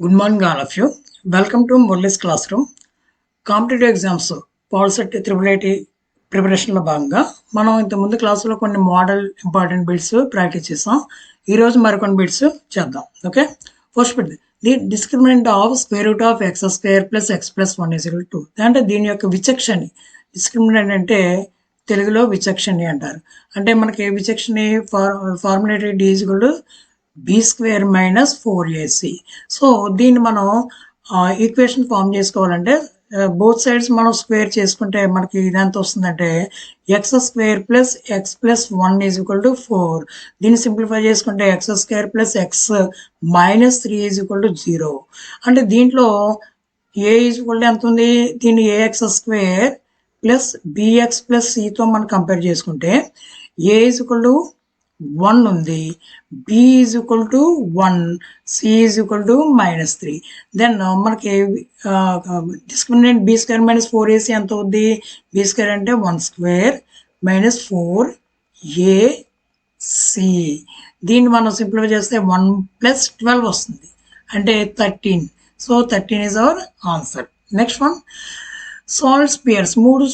Good morning, all of you. Welcome to Murli's classroom. Competitive exams POLYCET triple IT ప్రిపరేషన్లో భాగంగా మనం ఇంతకుముందు క్లాసులో కొన్ని మోడల్ ఇంపార్టెంట్ బిట్స్ ప్రాక్టీస్ చేసాం. ఈరోజు మరికొన్ని బిట్స్ చేద్దాం. Okay, first bit the discriminant of square root of X square plus x plus 1 is equal to. అంటే దీని యొక్క విచక్షణి, డిస్క్రిమినెంట్ అంటే తెలుగులో విచక్షణి అంటారు. అంటే మనకి విచక్షణి formulated d is equal to b square minus 4ac. So దీన్ని మనం ఈక్వేషన్ ఫామ్ చేసుకోవాలంటే బోత్ సైడ్స్ మనం స్క్వేర్ చేసుకుంటే మనకి ఇదంతా వస్తుందంటే x square plus x plus 1 is equal to 4. దీన్ని సింప్లిఫై చేసుకుంటే x square plus x minus 3 is equal to 0. అంటే దీంట్లో ఏ ఈజ్ ఈక్వల్ టు ఎంత ఉంది, దీన్ని ax square plus bx plus సితో మనం కంపేర్ చేసుకుంటే ఏ ఈజ్ ఈక్వల్ టు 1 ఉంది, b is equal to 1, c is equal to -3. Then మనకి discriminant b square minus 4ac ఎంత అవుద్ది, బి స్క్వేర్ అంటే 1 స్క్వేర్ మైనస్ 4ac. దీన్ని మనం సింప్లిఫై చేస్తే 1 ప్లస్ 12 వస్తుంది అంటే 13. So 13 is our answer. Next one, solid spheres, 3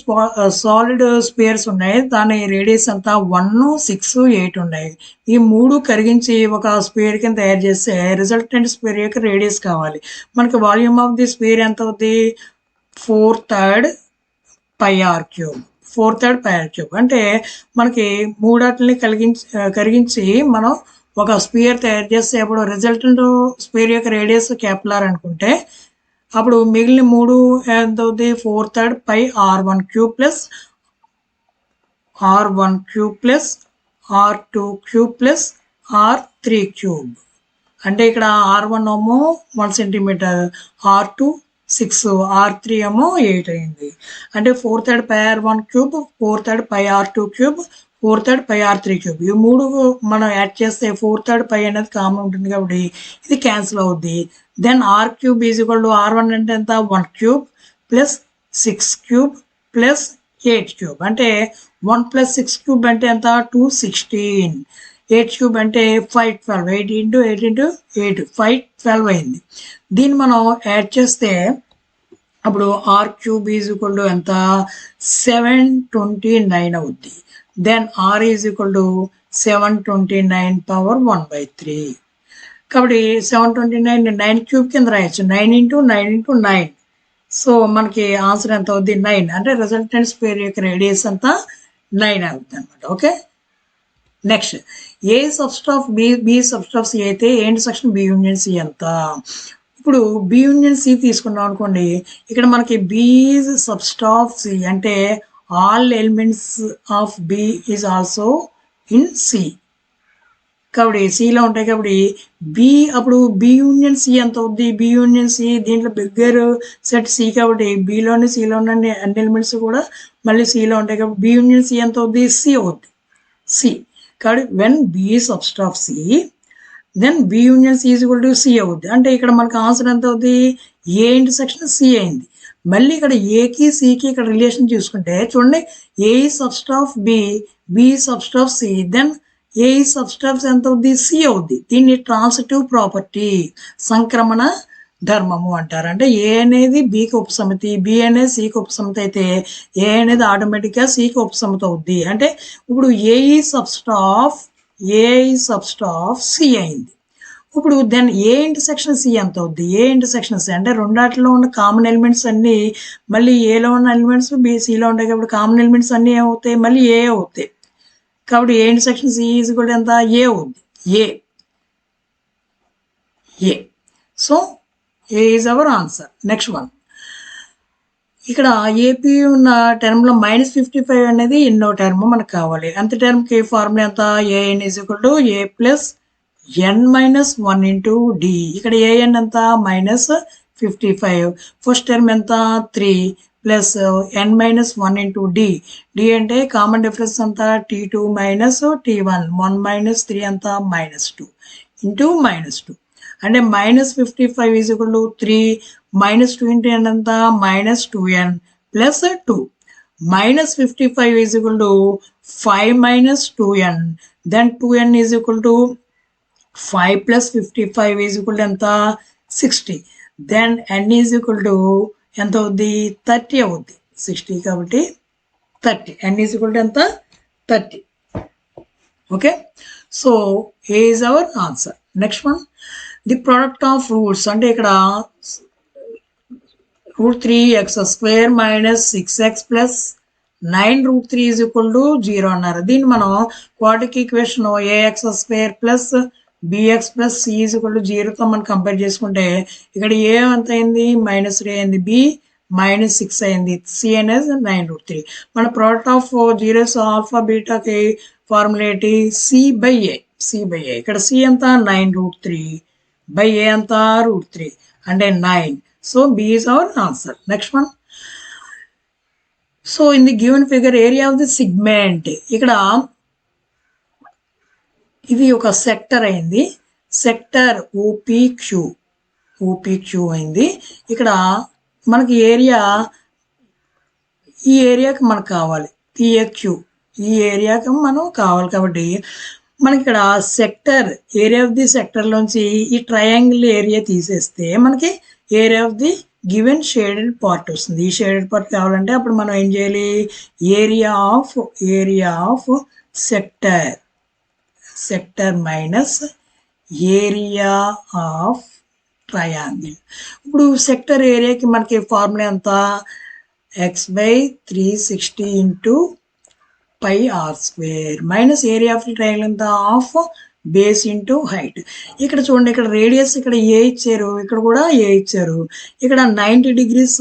solid spheres ఉన్నాయి. దాని రేడియస్ అంతా 1, 6, 8 ఉన్నాయి. ఈ 3 కరిగించి ఒక స్పియర్ కింద తయారు చేస్తే రిజల్టెంట్ స్పియర్ యొక్క రేడియస్ కావాలి. మనకి వాల్యూమ్ ఆఫ్ ది స్పియర్ ఎంత అవుద్ది, 4/3 πr³. 4/3 πr³ అంటే మనకి మూడాటిని కరిగించి మనం ఒక స్పియర్ తయారు చేస్తే అప్పుడు రిజల్టెంట్ స్పియర్ యొక్క రేడియస్ క్యాపిలర్ అనుకుంటే అప్పుడు మిగిలిన 3 ఎంత అవుతుంది, 4/3 πr⁴ plus r⁴ plus r⁴ plus r⁵. అంటే ఇక్కడ r1 ఏమో 1 సెంటీమీటర్, r2 6, r3 ఏమో 8 అయింది. అంటే 4/3 πr⁴, 4/3 πr⁵, 4/3 πr⁵. ఈ 3 మనం యాడ్ చేస్తే 4/3 π అనేది కామన్ ఉంటుంది కాబట్టి ఇది క్యాన్సిల్ అవుద్ది. Then r³ is equal to r1 అంటే ఎంత, 1³ ప్లస్ 6³ ప్లస్ 8³ అంటే 1 ప్లస్ 6³ అంటే ఎంత, 216. 8³ అంటే 512. 8 ఇంటూ 8 ఇంటూ 8 512 అయింది. దీన్ని మనం యాడ్ చేస్తే అప్పుడు r³ ఈజ్ ఈక్వల్ టు ఎంత, 729 అవుద్ది. Then r is equal to 729 power 1/3. కాబట్టి 729 9³ కింద రాయొచ్చు, 9 ఇంటూ 9 ఇంటూ 9. సో మనకి ఆన్సర్ ఎంత అవుద్ది, 9. అంటే రిజల్టెంట్ స్క్వేర్ యొక్క రేడియస్ అంతా 9 అవుతుంది అనమాట. Okay, next a subset of b subset of c అయితే a intersection b union c ఎంత. ఇప్పుడు బి యూనియన్ సి తీసుకున్నాం అనుకోండి, ఇక్కడ మనకి b is subset of c అంటే all elements of b is also in c. కాబట్టి సిలో ఉంటాయి కాబట్టి బి, అప్పుడు బి యూనియన్ సి ఎంత అవుద్ది, బి యూనియన్ సి దీంట్లో బిగ్గర్ సెట్ సి కాబట్టి బిలోని సిలో ఉన్న అన్ని ఎలిమెంట్స్ కూడా మళ్ళీ సిలో ఉంటాయి కాబట్టి బి యూనియన్ సి ఎంత అవుద్ది, సి అవుద్ది, సి. కాబట్టి when b subset of c then b union c is equal to c అవుద్ది. అంటే ఇక్కడ మనకు ఆన్సర్ ఎంత అవుద్ది, ఏ ఇంటర్సెక్షన్ సి అయింది. మళ్ళీ ఇక్కడ ఏకి సికి ఇక్కడ రిలేషన్ చూసుకుంటే చూడండి, a subset of b, b subset of c, then a subset of ఎంత అవుద్ది, సి అవుద్ది. దీన్ని ట్రాన్సిటివ్ ప్రాపర్టీ, సంక్రమణ ధర్మము అంటారు. అంటే ఏ అనేది బికి ఉపసమితి, బి అనేది సికి ఉపసమితి అయితే ఏ అనేది ఆటోమేటిక్గా సికి ఉపసమితి అవుద్ది. అంటే ఇప్పుడు ఏ సబ్స్ట్రాఫ్ సి అయింది. ఇప్పుడు దెన్ ఏ ఇంటర్సెక్షన్ సి ఎంత అవుద్ది, ఏ ఇంటర్సెక్షన్ సి అంటే రెండాటిలో ఉన్న కామన్ ఎలిమెంట్స్ అన్నీ మళ్ళీ ఏలో ఉన్న ఎలిమెంట్స్ బి సిలో ఉంటాయి కాబట్టి కామన్ ఎలిమెంట్స్ అన్నీ ఏమవుతాయి, మళ్ళీ ఏ అవుతాయి. కాబట్టి ఏ ఇంటర్సెక్షన్ సి ఈజ్ కూడా ఎంత, ఏ అవుద్ది, a. So a is our answer. Next one, ఇక్కడ ఏపీ ఉన్న టర్మ్లో -55 అనేది ఎన్నో టర్మ్ మనకు కావాలి. అంత టర్మ్కి ఫార్ములా ఎంత, a n is equal to a plus n-1 into d. ఇక్కడ ఏఎన్ ఎంత, -55. ఫస్ట్ టర్మ్ ఎంత, 3 plus n-1 into d. D అంటే కామన్ డిఫరెన్స్ అంతా t2 మైనస్ t1, 1 - 3 అంతా -2 ఇంటూ -2. అంటే -55 is equal to 3 -2 into n అంతా -2n plus 2. -55 is equal to 5 - 2n. Then 2n is equal to 5 + 55 is equal ఎంత, 60. Then n is equal to ఎంత అవుద్ది 30 అవుద్ది 60 కాబట్టి 30 n ఈజ్ ఈక్వల్ టు ఎంత 30. Okay so a is our answer. Next one the product of roots అంటే ఇక్కడ √3x² minus 6x plus 9√3 is equal to 0 అన్నారు. దీన్ని మనం quadratic equation ax² plus bx plus c is equal to 0తో మనం compare చేసుకుంటే ఇక్కడ a ఎంత అయింది -3 అయింది, b -6 అయింది, c అనేది 9√3. మన ప్రోడక్ట్ ఆఫ్ జీరోస్ ఆల్ఫా బీటాకి ఫార్ములా ఏంటి c/a. ఇక్కడ c ఎంత 9√3 బై a ఎంత √3 అంటే 9. So b is our answer. Next one. So in the given figure area of the segment ఇక్కడ ఇది ఒక సెక్టర్ అయింది, సెక్టర్ OPQ అయింది. ఇక్కడ మనకి ఏరియా ఈ ఏరియాకి మనకు కావాలి PAQ, ఈ ఏరియాకి మనం కావాలి కాబట్టి మనకి ఇక్కడ సెక్టర్ ఏరియా ఆఫ్ ది సెక్టర్లోంచి ఈ ట్రయాంగిల్ ఏరియా తీసేస్తే మనకి area of the given shaded part వస్తుంది. ఈ షేడెడ్ పార్ట్ కావాలంటే అప్పుడు మనం ఏం చేయాలి, area of sector minus area of triangle. ఇప్పుడు సెక్టర్ ఏరియాకి మనకి ఫార్ములా ఎంత x/360 into πr² minus area of triangle ఎంత ఆఫ్ బేస్ ఇంటూ హైట్. ఇక్కడ చూడండి, ఇక్కడ రేడియస్ ఇక్కడ ఏ ఇచ్చారు, ఇక్కడ కూడా ఏ ఇచ్చారు. ఇక్కడ 90 degrees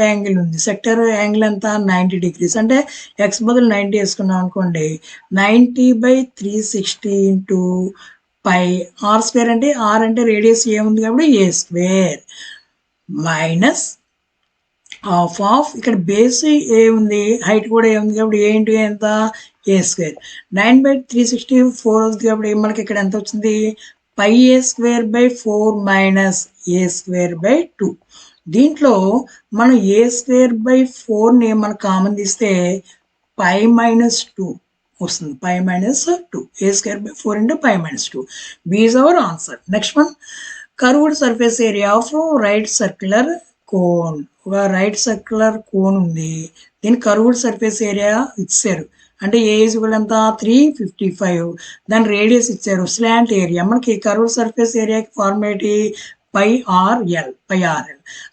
యాంగిల్ ఉంది, సెక్టర్ యాంగిల్ ఎంత 90 degrees అంటే ఎక్స్ బదులు 90 వేసుకున్నాం అనుకోండి, 90/360 ఇంటూ πr² అంటే ఆర్ అంటే రేడియస్ ఏ ఉంది కాబట్టి a² మైనస్ ఆఫ్ ఇక్కడ బేస్ ఏ ఉంది, హైట్ కూడా ఏ ఉంది కాబట్టి ఏ ఇంటూ ఎంత a². 9/360 4 అవుతుంది కాబట్టి మనకి ఇక్కడ ఎంత వచ్చింది πa²/4 మైనస్ a²/2. దీంట్లో మనం a²/4ని మనం కామన్ తీస్తే π-2 వస్తుంది, π-2 a²/4 into π-2. B is our answer. Next one curved surface area of right circular cone. ఒక రైట్ సర్క్యులర్ కోన్ ఉంది, దీని కర్వ్డ్ సర్ఫేస్ ఏరియా ఇచ్చారు అంటే ఏ ఈజ్ ఈక్వల్ ఎంత 355, దాని రేడియస్ ఇచ్చారు, స్లాంట్ ఏరియా. మనకి కర్వ్డ్ సర్ఫేస్ ఏరియాకి ఫార్ములా ఏంటి πRL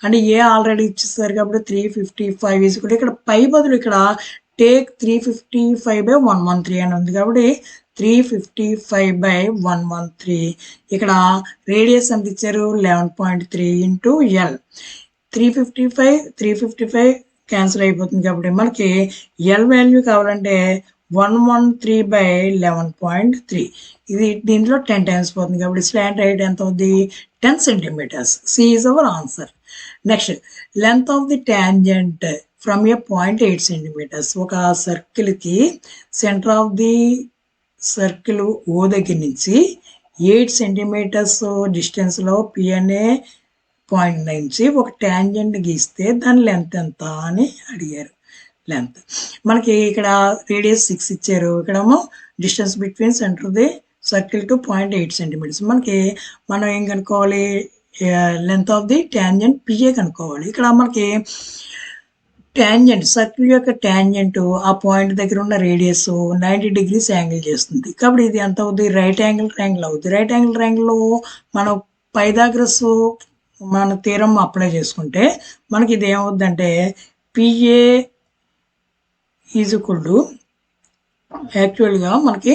అంటే ఏ ఆల్రెడీ ఇచ్చేస్తారు కాబట్టి 355 ఈజ్ ఈక్వల్ ఇక్కడ పై బదులు ఇక్కడ టేక్ 355/113 అని ఉంది కాబట్టి 355/113. ఇక్కడ రేడియస్ ఎంత ఇచ్చారు 11.3 ఇంటూ L. 355 క్యాన్సిల్ అయిపోతుంది కాబట్టి మనకి L వాల్యూ కావాలంటే 113/11.3. ఇది దీంట్లో 10 times పోతుంది కాబట్టి స్లాంట్ హైట్ ఎంత అవుతుంది 10 centimeters. C is our answer. Next length of the tangent from A point 8 centimeters. ఒక సర్కిల్కి సెంటర్ ఆఫ్ ది సర్కిల్ ఓ దగ్గర నుంచి 8 centimeters డిస్టెన్స్లో P అనే పాయింట్ నుంచి ఒక ట్యాంజెంట్ గీస్తే దాని లెంత్ ఎంత అని అడిగారు. లెంత్ మనకి ఇక్కడ రేడియస్ 6 ఇచ్చారు, ఇక్కడేమో distance between centre the circle to 0.8 centimeters. మనకి మనం ఏం కనుక్కోవాలి, length of the tangent PA కనుక్కోవాలి. ఇక్కడ మనకి ట్యాంజెంట్ సర్కిల్ యొక్క ట్యాంజెంట్ ఆ పాయింట్ దగ్గర ఉన్న రేడియస్ 90 degrees యాంగిల్ చేస్తుంది కాబట్టి ఇది ఎంత అవుతుంది రైట్ యాంగిల్ ట్రయాంగిల్ అవుతుంది. రైట్ యాంగిల్ ట్రయాంగిల్లో మనం పైథాగరస్ మన థీరం అప్లై చేసుకుంటే మనకి ఇది ఏమవుద్దంటే PA ఈజ్ ఈక్వల్ టు యాక్చువల్గా మనకి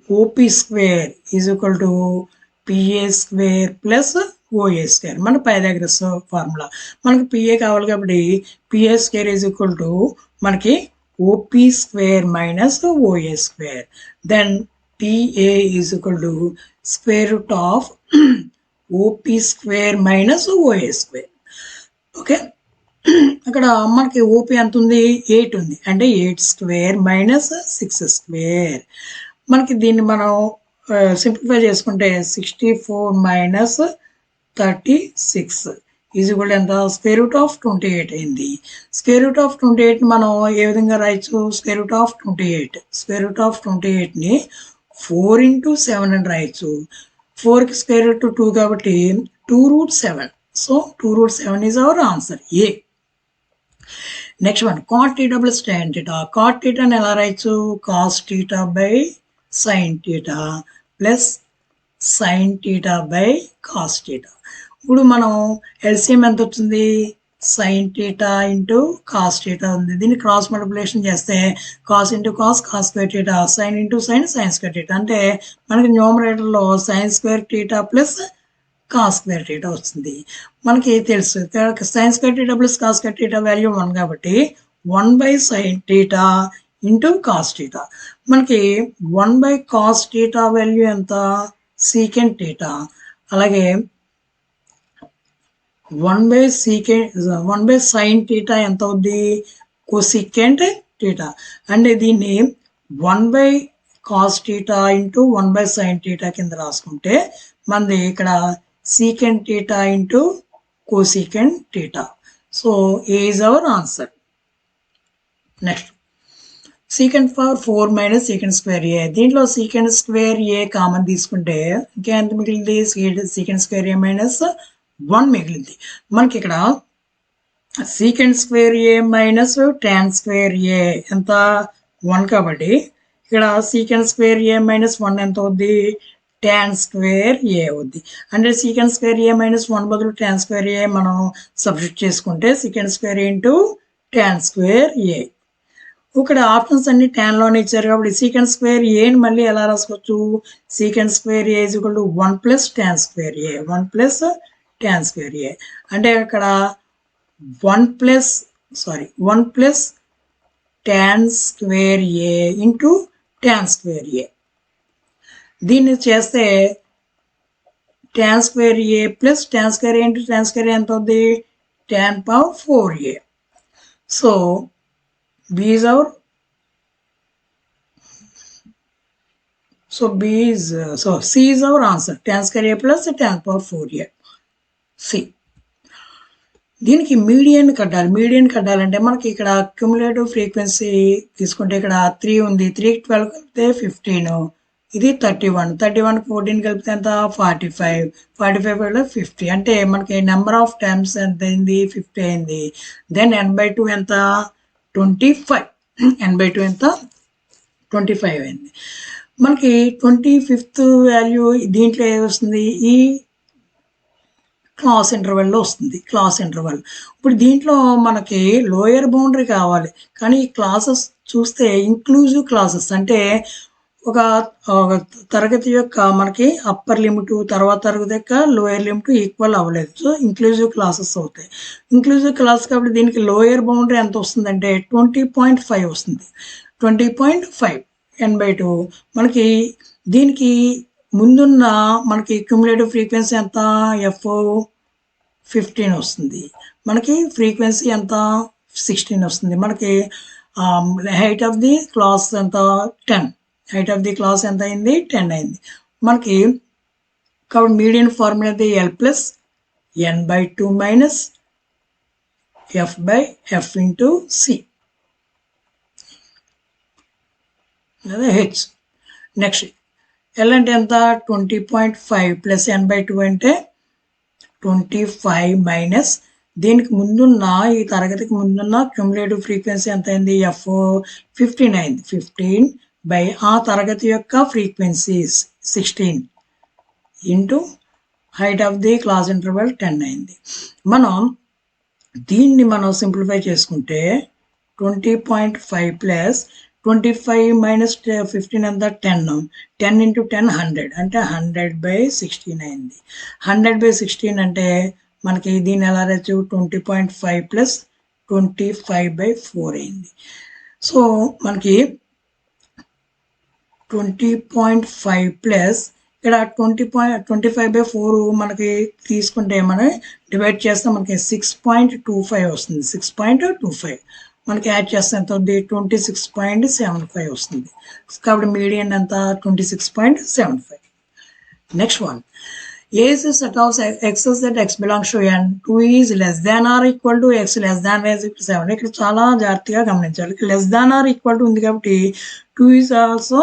OP² is equal to PA² plus OA². మన పైథాగరస్ ఫార్ములా మనకి PA కావాలి కాబట్టి PA² ఈజ్ ఈక్వల్ టు మనకి OP² minus OA². Then PA is equal to square root of OP² minus OA². Okay, అక్కడ మనకి OP ఎంత ఉంది 8 ఉంది అంటే 8² మైనస్ 6². మనకి దీన్ని మనం సింప్లిఫై చేసుకుంటే 64 మైనస్ 36 ఈజ్ ఈక్వల్ ఎంత స్క్వేర్ రూట్ ఆఫ్ 28 అయింది. స్క్వేర్ రూట్ ఆఫ్ 28 మనం ఏ విధంగా రాయొచ్చు, స్క్వేర్ రూట్ ఆఫ్ 28ని 4 into 7 అని రాయొచ్చు. 4కి స్క్వేర్ రూట్ 2 కాబట్టి 2√7. So 2√7 is our answer. A. Next one, cot theta plus tan theta. Cot theta అని ఎలా రాయొచ్చు? cos theta by sin theta plus sin theta by cos theta. ఇప్పుడు మనం LCM ఎంత వచ్చింది? sin theta into cos theta ఉంది. దీన్ని cross multiplication చేస్తే cos into cos, cos square theta, sin into sin, sin square theta. అంటే మనకి న్యూమరేటర్లో sin square theta plus cos square theta వస్తుంది. మనకి తెలుసు sin square theta plus cos square theta value 1 కాబట్టి 1/sin theta into cos theta. మనకి 1/cos theta value ఎంత? secant theta. అలాగే 1/sin theta ఎంత అవుద్ది? cosecant theta. అంటే దీన్ని 1/cos theta into 1/sin theta కింద రాసుకుంటే మనది ఇక్కడ secant theta into cosecant theta. So A is our answer. Next, secant power 4 minus secant square A. దీంట్లో secant square A కామన్ తీసుకుంటే ఇంకెంత మిగిలింది? secant square A minus 1 మిగిలింది. మనకి ఇక్కడ secant square A minus tan square A ఎంత? 1 కాబట్టి ఇక్కడ secant square A minus 1 ఎంత అవుద్ది? tan square A అవుద్ది. అంటే secant square A minus 1 బదులు tan square A మనం సబ్స్టిట్యూట్ చేసుకుంటే secant square A into tan square A. ఇక్కడ ఆప్షన్స్ అన్ని tan లోనే ఇచ్చారు కాబట్టి secant square A ని మళ్ళీ ఎలా రాసుకోవచ్చు? secant square A is equal to 1 plus tan square A. 1 plus tan square A. అంటే అక్కడ 1 plus tan square A into tan square A. దీన్ని చేస్తే tan square A plus tan square A into tan square A ఎంత అవుద్ది? tan power 4A. So B is our C is our answer. Tan square A plus tan power 4A. C. దీనికి median కట్టాలంటే మనకి ఇక్కడ cumulative frequency తీసుకుంటే ఇక్కడ 3 ఉంది. 3కి 12 కలిపితే 15. ఇది 31. 31 14 కలిపితే ఎంత? 45. 45 వల్ల 50. అంటే మనకి నెంబర్ ఆఫ్ టైమ్స్ ఎంత అయింది? 50 అయింది. దెన్ n/2 ఎంత? 25. n/2 ఎంత? 25 అయింది. మనకి 25th వాల్యూ దీంట్లో ఏమొస్తుంది? ఈ క్లాస్ ఇంటర్వెల్లో వస్తుంది. Class interval. ఇప్పుడు దీంట్లో మనకి లోయర్ బౌండరీ కావాలి. కానీ ఈ క్లాసెస్ చూస్తే ఇంక్లూజివ్ క్లాసెస్ అంటే ఒక తరగతి యొక్క మనకి అప్పర్ లిమిట్ తర్వాత తరగతి యొక్క లోయర్ లిమిట్ ఈక్వల్ అవ్వలేదు. సో ఇంక్లూజివ్ క్లాసెస్ అవుతాయి. ఇంక్లూజివ్ క్లాస్ కాబట్టి దీనికి లోయర్ బౌండరీ ఎంత వస్తుందంటే 20.5 వస్తుంది. 20.5 n/2. మనకి దీనికి ముందున్న మనకి క్యుములేటివ్ ఫ్రీక్వెన్సీ ఎంత? F15 వస్తుంది. మనకి ఫ్రీక్వెన్సీ ఎంత? 16 వస్తుంది. మనకి హైట్ ఆఫ్ ది క్లాస్ ఎంత? 10. హైట్ ఆఫ్ ది క్లాస్ ఎంత అయింది? 10 అయింది. మనకి కాబట్టి మీడియన్ ఫార్ములా అయితే L plus n/2 minus F/F into C లేదా H. నెక్స్ట్ L అంటే ఎంత? 20.5 ప్లస్ n/2 అంటే 25 మైనస్ దీనికి ముందున్న ఈ తరగతికి ముందున్న క్యుములేటివ్ ఫ్రీక్వెన్సీ ఎంత అయింది? F15 అయింది. 15 బై ఆ తరగతి యొక్క frequencies 16 into height of the class interval 10 అయింది. దీన్ని మనం సింప్లిఫై చేసుకుంటే 20.5 ప్లస్ 25 మైనస్ 15 ఎంత? 10. 10 into 10 100 అంటే 100/16 అయింది. 100/16 అంటే మనకి దీన్ని ఎలా రాయొచ్చు? 20.5 ప్లస్ 25/4 అయింది. సో మనకి 20.5 ప్లస్ ఇక్కడ 25/4 మనకి తీసుకుంటే మనం డివైడ్ చేస్తే మనకి 6.25 వస్తుంది. 6.25 మనకి యాడ్ చేస్తే ఎంత అవుతుంది? 26.75 వస్తుంది. కాబట్టి మీడియన్ ఎంత? 26.75. Next one, A is a set of x's that x belongs to n. 2 is less than or equal to x less than or equal to 7. ఇక్కడ చాలా జాగ్రత్తగా గమనించాలి. Less than or equal to ఉంది కాబట్టి 2 is also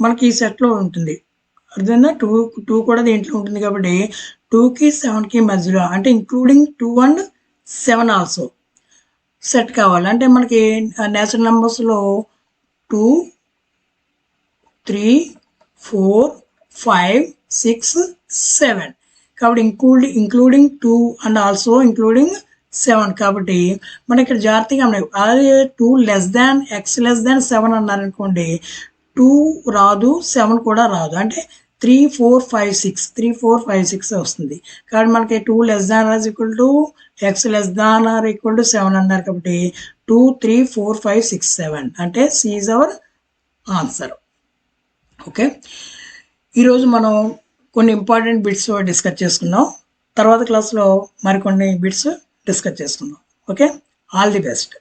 మనకి ఈ సెట్లో ఉంటుంది. అర్థమైందా? 2 కూడా దీంట్లో ఉంటుంది కాబట్టి 2కి 7కి మధ్యలో అంటే ఇంక్లూడింగ్ 2 అండ్ 7 ఆల్సో సెట్ కావాలి. అంటే మనకి నేచురల్ నెంబర్స్లో 2, 3, 4, 5, 6, 7 కాబట్టి ఇంక్లూడింగ్ 2 అండ్ ఆల్సో ఇంక్లూడింగ్ 7 కాబట్టి మనం ఇక్కడ జాగ్రత్తగా అదే 2 less than x less than 7 అన్నారనుకోండి 2 రాదు 7 కూడా రాదు. అంటే 3, 4, 5, 6 3, 4, 5, 6 వస్తుంది. కాబట్టి మనకి 2 less than or equal to X less than or equal to 7 అన్నారు కాబట్టి 2, 3, 4, 5, 6, 7 అంటే C is our answer. Okay, ఈరోజు మనం కొన్ని ఇంపార్టెంట్ బిట్స్ డిస్కస్ చేసుకున్నాం. తర్వాత క్లాస్లో మరికొన్ని బిట్స్ డిస్కస్ చేసుకుందాం. Okay, all the best.